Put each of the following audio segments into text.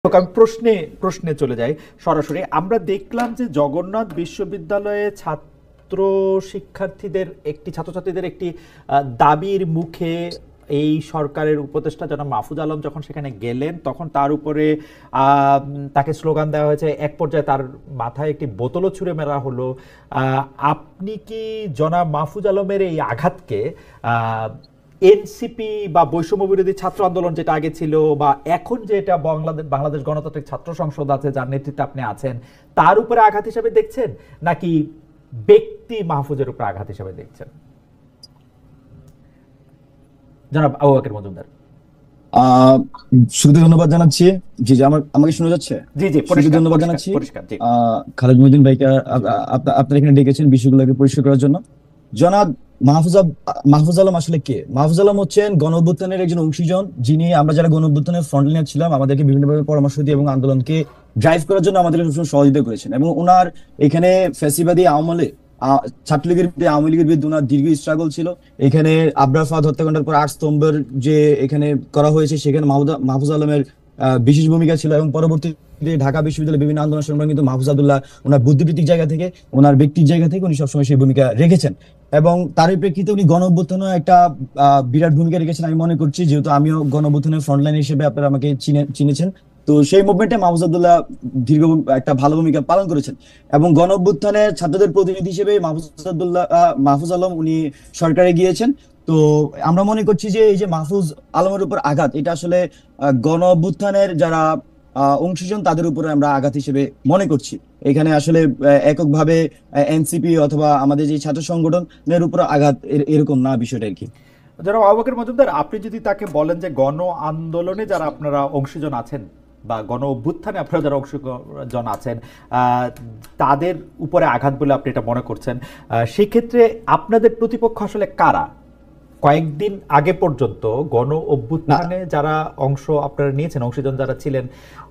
আমি প্রশ্নে প্রশ্নে চলে যাই সরাসরি। আমরা দেখলাম যে জগন্নাথ বিশ্ববিদ্যালয়ে ছাত্রছাত্রীদের একটি দাবির মুখে এই সরকারের উপদেষ্টা জনাব মাহফুজ আলম যখন সেখানে গেলেন, তখন তার উপরে তাকে স্লোগান দেওয়া হয়েছে, এক পর্যায়ে তার মাথায় একটি বোতলও ছুঁড়ে মারা হলো। আপনি কি জনাব মাহফুজ আলমের এই আঘাতকে এনসিপি বা বৈষম্য বিরোধী ছাত্র আন্দোলন যেটা আগে ছিল, বা এখন যে এটা বাংলাদেশ গণতান্ত্রিক ছাত্র সংসদ আছে যার নেতৃত্বে আপনি আছেন, তার উপরে আঘাত হিসেবে দেখছেন, নাকি ব্যক্তি মাহফুজের উপর আঘাত হিসেবে দেখছেন? জনাব আবু বকর মজুমদার। শুরুতে ধন্যবাদ জানাচ্ছি। জি জি, আমাকে শোনা যাচ্ছে? জি জি, ধন্যবাদ জানাচ্ছি জি। খালেদ মহিউদ্দিন ভাইকে আপনারা এখানে ডেকেছেন বিষয়গুলোকে পরিষ্কার করার জন্য। জনাব মাহফুজ আলম আসলে কে? মাহফুজ আলম হচ্ছেন গণ অভ্যুত্থানের একজন অংশীজন, যিনি আমরা যারা গণ অভ্যুত্থানের ফ্রন্টলাইনে ছিলাম আমাদেরকে বিভিন্নভাবে পরামর্শ দিয়ে এবং আন্দোলনকে ড্রাইভ করার জন্য আমাদেরকে সবসময় সহযোগিতা করেছেন। এবং ওনার এখানে ফ্যাসিবাদী আমলে ছাত্রলীগের বিরুদ্ধে আওয়ামী লীগের বিরুদ্ধে ওনার দীর্ঘ স্ট্রাগল ছিল। এখানে আবরার ফাহাদ হত্যাকাণ্ডের পর 8 স্তম্ভের যে এখানে করা হয়েছে সেখানে মাহফুজ আলমের বিশেষ ভূমিকা ছিল। এবং পরবর্তীতে ঢাকা বিশ্ববিদ্যালয়ের বিভিন্ন আন্দোলন সংগ্রামে কিন্তু মাহফুজ আব্দুল্লাহ ওনার বুদ্ধিবৃত্তিক জায়গা থেকে, ওনার ব্যক্তির জায়গা থেকে উনি সবসময় সেই ভূমিকা রেখেছেন। এবং তারই প্রেক্ষিতে উনি গণ অভ্যুত্থানে একটা বিরাট ভূমিকা রেখেছেন আমি মনে করছি, যেহেতু আমিও গণ অভ্যুত্থানের ফ্রন্টলাইন হিসেবে আপনারা আমাকে চিনেছেন। তো সেই মুভমেন্টে মাহফুজ আব্দুল্লাহ দীর্ঘ একটা ভালো ভূমিকা পালন করেছেন। এবং গণ অভ্যুত্থানের ছাত্রদের প্রতিনিধি হিসেবে মাহফুজ আলম উনি সরকারে গিয়েছেন। তো আমরা মনে করছি যে এই যে মাহফুজ আলমের উপর আঘাত, এটা আসলে গণ অভ্যুত্থানের যারা অংশীজন তাদের উপরে আমরা আঘাত হিসেবে মনে করছি। এখানে আসলে এককভাবে এনসিপি অথবা আমাদের যে ছাত্র সংগঠনের উপর আঘাত এরকম না বিষয়টা আর কি। জনাব আবু বকর মজুমদার, আপনি যদি তাকে বলেন যে গণ আন্দোলনে যারা আপনারা অংশীজন আছেন বা গণ অভ্যুত্থানে আপনারা যারা অংশীজন আছেন তাদের উপরে আঘাত বলে আপনি এটা মনে করছেন, সেক্ষেত্রে আপনাদের প্রতিপক্ষ আসলে কারা? কয়েকদিন আগে পর্যন্ত গণ অভ্যুত্থানে যারা অংশ আপনারা নিয়েছেন, অংশীজন যারা ছিলেন,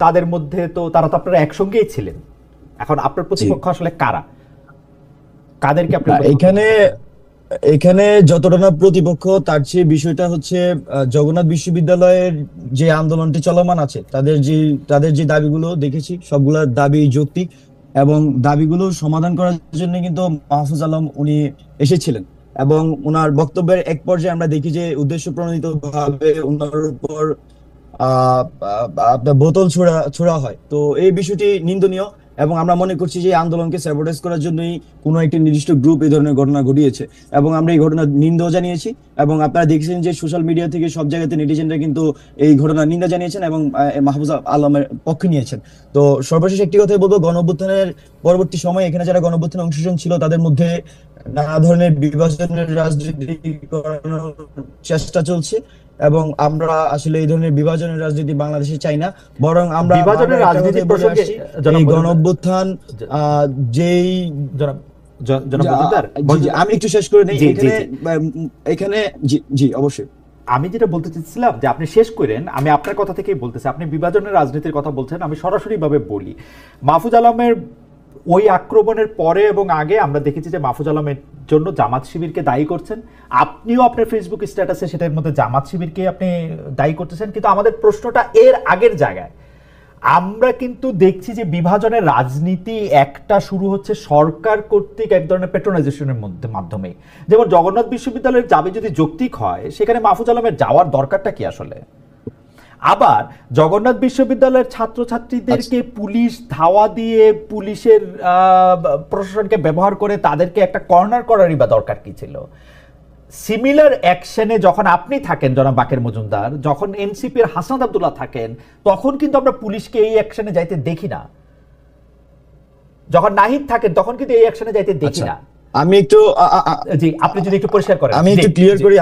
তাদের মধ্যে তো তারা তো আপনারা একসঙ্গেই ছিলেন। এখন আপনার প্রতিপক্ষ আসলে কারা? কাদেরকে আপনি এখানে যতটা না প্রতিপক্ষ, তার চেয়ে বিষয়টা হচ্ছে জগন্নাথ বিশ্ববিদ্যালয়ের যে আন্দোলনটি চলমান আছে তাদের যে দাবিগুলো দেখেছি সবগুলা দাবি যৌক্তিক, এবং দাবিগুলো সমাধান করার জন্য কিন্তু মাহফুজ আলম উনি এসেছিলেন। এবং ওনার বক্তব্যের এক পর্যায়ে আমরা দেখি যে উদ্দেশ্য প্রণোদিত ভাবে ওনার উপর আপনার বোতল ছোড়া হয়। তো এই বিষয়টি নিন্দনীয়, এবং আমরা মনে করছি যে আন্দোলনকে স্যাবোটেজ করার জন্যই কোনো একটি নির্দিষ্ট গ্রুপ এই ধরনের ঘটনা ঘটিয়েছে, এবং আমরা এই ঘটনার নিন্দাও জানিয়েছি। এবং আপনারা দেখছেন যে সোশ্যাল মিডিয়া থেকে সব জায়গাতে নেটিজেনরা কিন্তু এই ঘটনার নিন্দা জানিয়েছেন এবং মাহফুজ আলমের পক্ষে নিয়েছেন। তো সর্বশেষ একটি কথাই বলবো, গণ অভ্যুত্থানের পরবর্তী সময়ে এখানে যারা গণ অভ্যুত্থানের অংশীজন ছিল তাদের মধ্যে নানা ধরনের বিভাজনের রাজনীতি করানোর চেষ্টা চলছে, এবং আমরা আসলে এই ধরনের বিভাজনের রাজনীতি বাংলাদেশে চাই না। বরং আমরা বিভাজনের রাজনীতি প্রসঙ্গে গণ অভ্যুত্থান যেই আমি একটু শেষ করে নেই এখানে। জি অবশ্যই, আমি যেটা বলতে চাইছিলাম যে আপনি শেষ করেন, আমি আপনার কথা থেকেই বলতেছি। আপনি বিভাজনের রাজনীতির কথা বলছেন, আমি সরাসরি ভাবে বলি, মাহফুজ আলমের ওই আক্রমণের পরে এবং আগে আমরা দেখেছি যে মাহফুজ আলমের জন্য জামাত শিবিরকে দায়ী করছেন। আপনিও আপনার ফেসবুক স্ট্যাটাসে সেটার মধ্যে জামাত শিবিরকে আপনি দায়ী করতেছেন। কিন্তু আমাদের প্রশ্নটা এর আগের জায়গায়। আমরা কিন্তু দেখছি যে বিভাজনের রাজনীতি একটা শুরু হচ্ছে সরকার কর্তৃক এক ধরনের পেট্রোনাইজেশনের মাধ্যমে। যেমন জগন্নাথ বিশ্ববিদ্যালয়ের দাবি যদি যৌক্তিক হয়, সেখানে মাহফুজ আলমের যাওয়ার দরকারটা কি আসলে? আবার জগন্নাথ বিশ্ববিদ্যালয়ের ছাত্রছাত্রীদেরকে পুলিশ ধাওয়া দিয়ে, পুলিশের প্রশাসনকে ব্যবহার করে তাদেরকে একটা কর্নার করারই বা দরকার কি ছিল? সিমিলার অ্যাকশনে যখন আপনি থাকেন জনাব বাকের মজুমদার, যখন এনসিপির হাসনাত আব্দুল্লাহ থাকেন, তখন কিন্তু আমরা পুলিশকে এই অ্যাকশনে যাইতে দেখি না। যখন নাহিদ থাকেন তখন কিন্তু এই অ্যাকশনে যাইতে দেখি না। আমি একটু জি, আপনি যদি একটু পরিষ্কার করেন। আমি একটু ক্লিয়ার করি,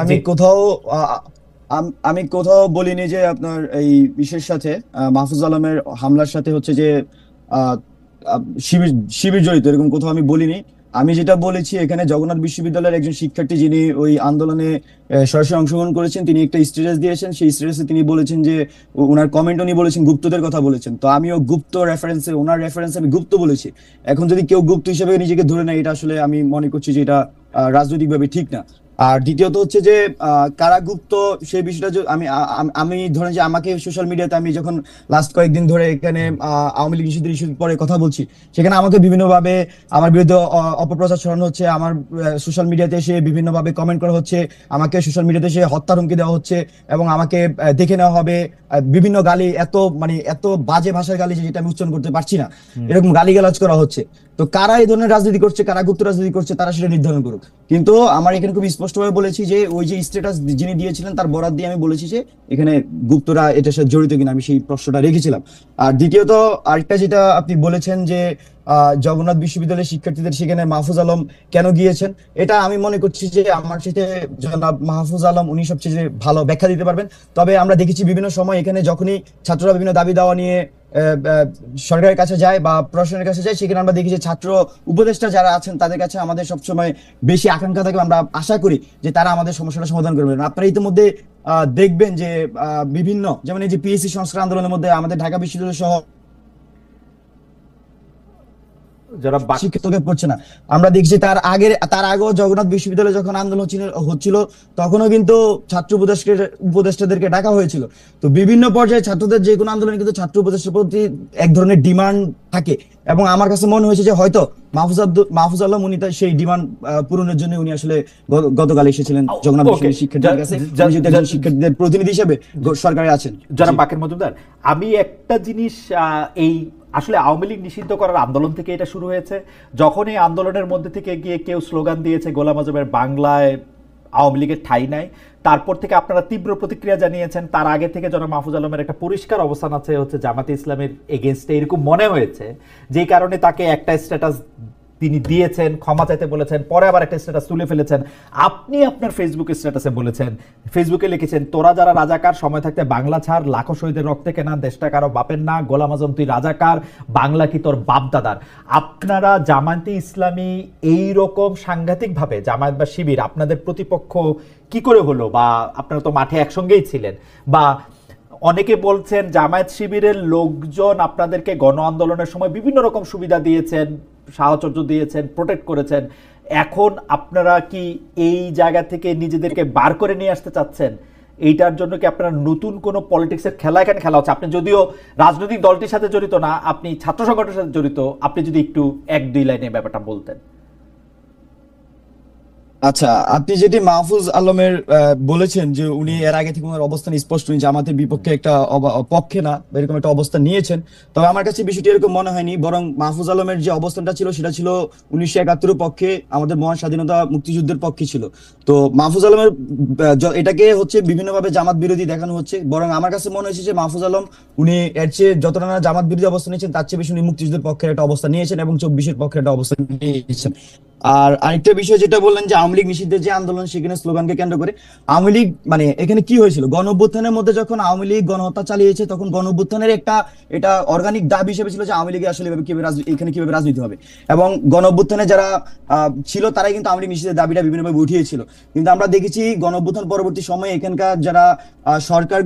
আমি কোথাও বলিনি যে আপনার এই বিশেষ সাথে মাহফুজ আলমের হামলার সাথে হচ্ছে যে শিবির জড়িত, এরকম কোথাও আমি বলিনি। আমি যেটা বলেছি, এখানে জগন্নাথ বিশ্ববিদ্যালয়ের একজন শিক্ষার্থী যিনি ওই আন্দোলনে সরাসরি অংশগ্রহণ করেছেন, তিনি একটা স্ট্যাটাস দিয়েছেন। সেই স্ট্যাটাসে তিনি বলেছেন যে ওনার কমেন্ট উনি বলেছেন গুপ্তদের কথা বলেছেন। তো আমিও গুপ্ত রেফারেন্সে, ওনার রেফারেন্সে আমি গুপ্ত বলেছি। এখন যদি কেউ গুপ্ত হিসেবে নিজেকে ধরে নেয়, এটা আসলে আমি মনে করছি যে এটা রাজনৈতিকভাবে ঠিক না। আর দ্বিতীয়ত হচ্ছে যে কারাগুপ্ত সেই বিষয়টা আমি ধরেন যে আমাকে সোশ্যাল মিডিয়াতে আমি যখন লাস্ট কয়েকদিন ধরে এখানে আওয়ামী লীগ নিষিদ্ধের ইস্যুর পরে কথা বলছি, সেখানে আমাকে বিভিন্নভাবে আমার বিরুদ্ধে অপপ্রচার ছড়ানো হচ্ছে, আমার সোশ্যাল মিডিয়াতে এসে বিভিন্নভাবে কমেন্ট করা হচ্ছে, আমাকে সোশ্যাল মিডিয়াতে এসে হত্যার হুমকি দেওয়া হচ্ছে এবং আমাকে দেখে নেওয়া হবে, বিভিন্ন গালি, এত বাজে ভাষার গালি যেটা আমি উচ্চারণ করতে পারছি না, এরকম গালিগালাজ করা হচ্ছে। তো কারা এই ধরনের রাজনীতি করছে, কারা গুপ্ত রাজনীতি করছে, তারা সেটা নির্ধারণ করুক। কিন্তু আমার এখানে খুব স্পষ্টভাবে বলেছি যে ওই যে স্ট্যাটাস যিনি দিয়েছিলেন তার বরাত দিয়ে আমি বলেছি যে এখানে গুপ্তরা এটার সাথে জড়িত কিনা, আমি সেই প্রশ্নটা রেখেছিলাম। আর দ্বিতীয়ত আরেকটা যেটা আপনি বলেছেন যে জগন্নাথ বিশ্ববিদ্যালয়ের শিক্ষার্থীদের সেখানে মাহফুজ আলম কেন গিয়েছেন, এটা আমি মনে করছি যে আমার সাথে জনাব মাহফুজ আলম উনি সবচেয়ে ভালো ব্যাখ্যা দিতে পারবেন। তবে আমরা দেখেছি বিভিন্ন সময় এখানে যখনই ছাত্ররা বিভিন্ন দাবি দাওয়া নিয়ে সরকারের কাছে যায় বা প্রশাসনের কাছে যায়, সেখানে আমরা দেখি যে ছাত্র উপদেষ্টা যারা আছেন তাদের কাছে আমাদের সবসময় বেশি আকাঙ্ক্ষা থাকে, আমরা আশা করি যে তারা আমাদের সমস্যাটা সমাধান করবেন। আপনারা ইতিমধ্যে দেখবেন যে বিভিন্ন, যেমন এই যে পিএসসি সংস্কার আন্দোলনের মধ্যে আমাদের ঢাকা বিশ্ববিদ্যালয় সহ যারা শিক্ষিতকে পড়ছে না। আমরা দেখছি তার আগেও জগন্নাথ বিশ্ববিদ্যালয়ে যখন আন্দোলন হচ্ছিল তখনও কিন্তু ছাত্র উপদেষ্টাদেরকে ডাকা হয়েছিল। তো বিভিন্ন পর্যায়ে ছাত্রদের যে কোনো আন্দোলনে কিন্তু ছাত্র উপদেষ্টার প্রতি এক ধরনের ডিমান্ড থাকে, এবং আমার কাছে মনে হয়েছে যে হয়তো মাহফুজ আলম উনি তার সেই ডিমান্ড পূরণের জন্য উনি আসলে গতকাল এসেছিলেন জগন্নাথ বিশ্ববিদ্যালয়ের শিক্ষার্থীদের কাছে, শিক্ষার্থীদের প্রতিনিধি হিসেবে সরকারে আছেন। জনাব বাকের মজুমদার, আমি একটা জিনিস এই আসলে আওয়ামী লীগ নিষিদ্ধ করার আন্দোলন থেকে এটা শুরু হয়েছে। যখন এই আন্দোলনের মধ্যে থেকে গিয়ে কেউ স্লোগান দিয়েছে গোলাম আজমের বাংলায় আওয়ামী লীগের ঠাঁই নাই, তারপর থেকে আপনারা তীব্র প্রতিক্রিয়া জানিয়েছেন। তার আগে থেকে জনাব মাহফুজ আলমের একটা পরিষ্কার অবস্থান আছে হচ্ছে জামাতে ইসলামের এগেনস্টে, এরকম মনে হয়েছে, যেই কারণে তাকে একটা স্ট্যাটাস তিনি দিয়েছেন, ক্ষমা চাইতে বলেছেন, পরে আবার একটা স্ট্যাটাস তুলে ফেলেছেন। আপনি আপনার ফেসবুক স্ট্যাটাসে বলেছেন, ফেসবুকে লিখেছেন, তোরা যারা রাজাকার সময় থাকতে বাংলা ছাড়, লাখো শহীদের রক্তে কেনা দেশটা কারো বাপের না, গোলাম আজম তুই রাজাকার, বাংলা কি তোর বাপ দাদার। আপনারা জামায়াতে ইসলামী এই রকম সাংঘাতিকভাবে, জামায়াত বা শিবির আপনাদের প্রতিপক্ষ কি করে হলো, বা আপনারা তো মাঠে একসঙ্গেই ছিলেন, বা অনেকে বলছেন জামায়াত শিবিরের লোকজন আপনাদেরকে গণ আন্দোলনের সময় বিভিন্ন রকম সুবিধা দিয়েছেন, সাহচর্য দিয়েছেন, প্রোটেক্ট করেছেন। এখন আপনারা কি এই জায়গা থেকে নিজেদেরকে বার করে নিয়ে আসতে চাচ্ছেন? এইটার জন্য কি আপনারা নতুন কোনো পলিটিক্সের খেলা এখানে খেলা হচ্ছে? আপনি যদিও রাজনৈতিক দলটির সাথে জড়িত না, আপনি ছাত্র সংগঠনের সাথে জড়িত, আপনি যদি একটু এক দুই লাইনে ব্যাপারটা বলতেন। আচ্ছা, আপনি যেটি মাহফুজ আলমের বলেছেন যে উনি এর আগে থেকে ওনার অবস্থান স্পষ্ট, উনি জামাতের বিপক্ষে একটা পক্ষে না এরকম একটা অবস্থান নিয়েছেন। তবে আমার কাছে বিষয়টি এরকম মনে হয়নি, বরং মাহফুজ আলমের যে অবস্থানটা ছিল সেটা ছিল 1971 পক্ষে, আমাদের মহান স্বাধীনতা মুক্তিযুদ্ধের পক্ষে ছিল। তো মাহফুজ আলমের এটাকে হচ্ছে বিভিন্নভাবে জামাত বিরোধী দেখানো হচ্ছে, বরং আমার কাছে মনে হয়েছে যে মাহফুজ আলম উনি এর চেয়ে যতটা না জামাত বিরোধী অবস্থান নিয়েছেন তার চেয়ে বেশি উনি মুক্তিযুদ্ধের পক্ষে একটা অবস্থান নিয়েছেন এবং 24-এর পক্ষে একটা অবস্থান নিয়েছেন। আর আরেকটা বিষয় যেটা বললেন যে আওয়ামী লীগ নিষিদ্ধের যে আন্দোলন, সেখানে স্লোগানকে কেন্দ্র করে আওয়ামী লীগ, মানে এখানে কি হয়েছিল, গণ অভ্যুত্থানের মধ্যে যখন আওয়ামী লীগ গণহত্যা চালিয়েছে তখন গণ অভ্যুত্থানের এটা অর্গানিক দাবি হিসেবে ছিল যে আওয়ামী লীগে আসলে এখানে কিভাবে রাজনীতি হবে, এবং গণ অভ্যুত্থানে যারা ছিল তারাই কিন্তু আওয়ামী লীগ নিষিদ্ধের দাবিটা বিভিন্নভাবে উঠিয়েছিল। কিন্তু আমরা দেখেছি গণ অভ্যুত্থান পরবর্তী সময়ে এখানকার যারা সরকার,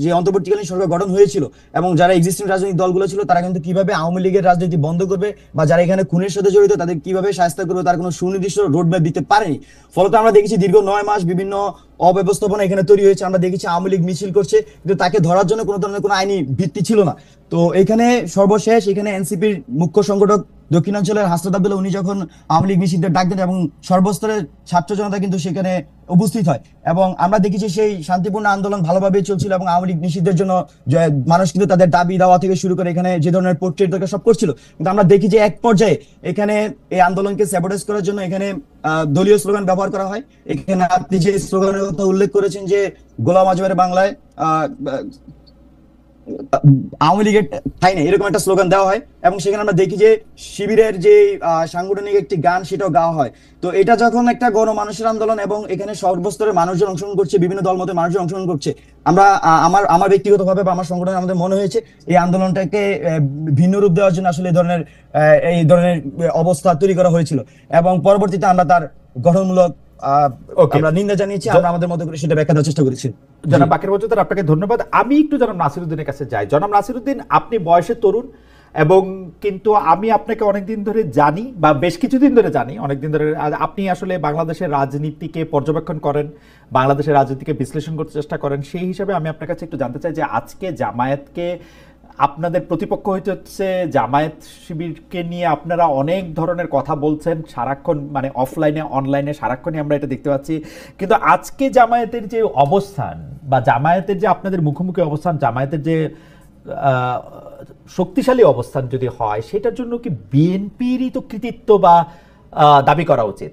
যে অন্তর্বর্তীকালীন সরকার গঠন হয়েছিল এবং যারা এক্সিস্টিং রাজনৈতিক দলগুলো ছিল, তারা কিন্তু কিভাবে আওয়ামী লীগের রাজনীতি বন্ধ করবে বা যারা এখানে খুনের সাথে জড়িত তাদের কিভাবে শাস্তি করবে তার কোনো সুনির্দিষ্ট রোডম্যাপ দিতে পারেনি। ফলত আমরা দেখেছি দীর্ঘ 9 মাস বিভিন্ন অব্যবস্থাপনা এখানে তৈরি হয়েছে। আমরা দেখেছি আওয়ামী লীগ মিছিল করছে, কিন্তু তাকে ধরার জন্য কোনো ধরনের কোনো আইনি ভিত্তি ছিল না। তো এখানে সর্বশেষ এখানে এনসিপির মুখ্য সংগঠক দক্ষিণাঞ্চলের হাসনাত আব্দুল্লাহ উনি যখন আওয়ামী লীগ নিষিদ্ধের ডাক দেন এবং সর্বস্তরের ছাত্র জনতা কিন্তু সেখানে উপস্থিত হয়, এবং আমরা দেখেছি সেই শান্তিপূর্ণ আন্দোলন ভালোভাবে চলছিল এবং আওয়ামী লীগ নিষিদ্ধের জন্য মানুষ কিন্তু তাদের দাবি দেওয়া থেকে শুরু করে এখানে যে ধরনের পোর্ট্রেট দরকার সব করছিল। কিন্তু আমরা দেখি যে এক পর্যায়ে এখানে এই আন্দোলনকে স্যাবোটেজ করার জন্য এখানে দলীয় স্লোগান ব্যবহার করা হয়। এখানে আপনি যে স্লোগানের কথা উল্লেখ করেছেন যে গোলাম আজমের বাংলায় আওয়ামী লীগের ঠাঁই নেই, এরকম একটা স্লোগান দেওয়া হয়, এবং সেখানে আমরা দেখি যে শিবিরের যে সাংগঠনিক একটি গান সেটাও গাওয়া হয়। তো এটা যখন একটা গণমানুষের আন্দোলন এবং এখানে সর্বস্তরের মানুষজন অংশগ্রহণ করছে, বিভিন্ন দলমতের মানুষজন অংশগ্রহণ করছে, আমরা আমার ব্যক্তিগতভাবে বা আমার সংগঠনে আমাদের মনে হয়েছে এই আন্দোলনটাকে ভিন্ন রূপ দেওয়ার জন্য আসলে এই ধরনের অবস্থা তৈরি করা হয়েছিল, এবং পরবর্তীতে আমরা তার গঠনমূলক আমরা নিন্দা জানিয়েছি, আমরা আমাদের মতো করে সেটা ব্যাখ্যা দেওয়ার চেষ্টা করেছি। জনাব বাকের মজুমদার, আপনাকে ধন্যবাদ। আমি একটু জনাব নাসিরউদ্দিনের কাছে যাই। জনাব নাসিরউদ্দিন, আপনি বয়সে তরুণ, এবং কিন্তু আমি আপনাকে অনেকদিন ধরে জানি বা বেশ কিছুদিন ধরে জানি, অনেকদিন ধরে আপনি আসলে বাংলাদেশের রাজনীতিকে পর্যবেক্ষণ করেন, বাংলাদেশের রাজনীতিকে বিশ্লেষণ করতে চেষ্টা করেন। সেই হিসাবে আমি আপনার কাছে একটু জানতে চাই যে আজকে জামায়াতকে, আপনাদের প্রতিপক্ষ হচ্ছে জামায়াত শিবিরকে নিয়ে আপনারা অনেক ধরনের কথা বলছেন সারাক্ষণ, মানে অফলাইনে অনলাইনে সারাক্ষণই আমরা এটা দেখতে পাচ্ছি। কিন্তু আজকে জামায়াতের যে অবস্থান বা জামায়াতের যে আপনাদের মুখোমুখি অবস্থান, জামায়াতের যে শক্তিশালী অবস্থান যদি হয়, সেটার জন্য কি বিএনপিরই তো কৃতিত্ব বা দাবি করা উচিত?